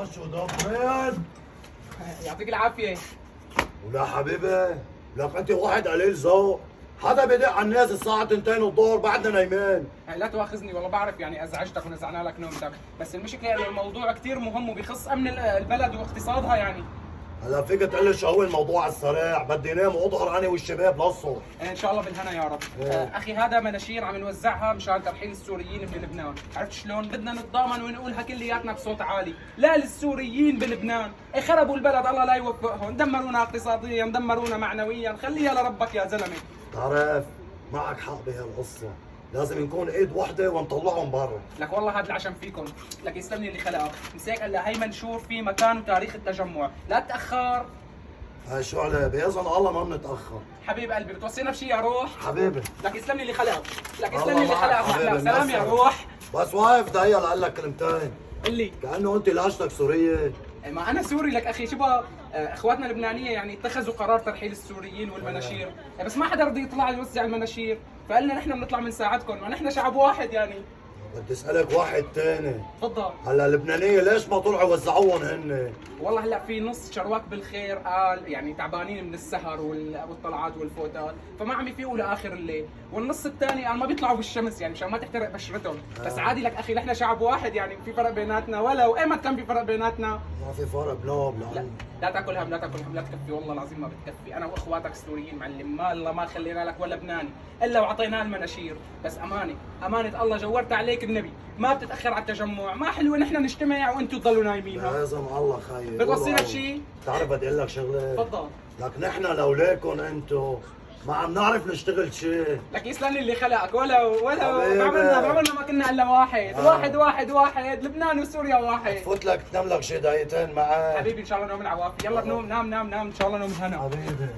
شو دبرين؟ يعطيك العافية. ولا حبيبي لك انت واحد قليل ذوق، حدا بدق على الناس الساعة 2 الظهر بعدنا نايمين. لا تواخذني والله بعرف يعني ازعجتك ونزعنا لك نومتك، بس المشكلة انه الموضوع كثير مهم وبيخص امن البلد واقتصادها يعني. هلا فيك تقول لي شو هو الموضوع على السريع؟ بدي نام واظهر انا والشباب للصبح. ان شاء الله بالهنا يا رب. اخي هذا مناشير عم نوزعها مشان ترحيل السوريين من لبنان، عرفت شلون؟ بدنا نتضامن ونقولها كلياتنا بصوت عالي، لا للسوريين بلبنان، خربوا البلد الله لا يوفقهم، دمرونا اقتصاديا، دمرونا معنويا، خليها لربك يا زلمه. بتعرف معك حق بهالقصة، لازم نكون ايد وحدة ونطلعهم برا. لك والله هذا العشم فيكم، لك يسلمني اللي خلقك، مساك الا هي منشور في مكان وتاريخ التجمع، لا تتاخر. هاي شو عليه؟ بإذن الله ما بنتأخر. حبيب قلبي بتوصينا بشي يا روح؟ حبيبي لك يسلمني اللي خلقك، لك الله يسلمني اللي معك خلقك حبيبي، محلى سلام يا نسلم. روح. بس واقف دقيقة لأقول لك كلمتين. اللي كأنه أنت لهجتك سورية. ما انا سوري لك اخي، شبه اخواتنا اللبنانيه يعني اتخذوا قرار ترحيل السوريين والمناشير، بس ما حدا رضي يطلع يوزع المناشير، فقلنا نحن بنطلع بنساعدكم، ما نحن شعب واحد يعني. بدي اسألك واحد تاني، تفضل. هلا اللبنانية ليش ما طلعوا وزعوهم هن؟ والله هلا في نص شرواك بالخير قال يعني تعبانين من السهر والطلعات والفوتات، فما عم يفيقوا لاخر الليل، والنص الثاني قال ما بيطلعوا بالشمس يعني مشان ما تحترق بشرتهم، بس عادي لك اخي نحن شعب واحد يعني في فرق بيناتنا، ولو ايمت كان في فرق بيناتنا. ما في فرق بنوب لا لأن لا تاكل هم، لا تاكل هم، لا تكفي والله العظيم ما بتكفي، انا واخواتك السوريين معلم، ما الله ما خلينا لك ولا لبناني الا وعطيناه المناشير، بس امانه الله جورت عليك النبي، ما بتتاخر على التجمع، ما حلوه نحن نجتمع وانتم تضلوا نايمين. لازم الله خير. بتوصينا بشي؟ بتعرف بدي اقول لك شغله؟ تفضل. لك نحن لولاكم انتم ما عم نعرف نشتغل شيء. لك يسلم اللي خلقك، ولو حبيبي. بعمرنا ما كنا الا واحد، واحد لبنان وسوريا واحد. فوت لك تنام لك شي دقيقتين معي. حبيبي ان شاء الله نوم العوافي، يلا نوم، نام ان شاء الله نوم الهنا. حبيبي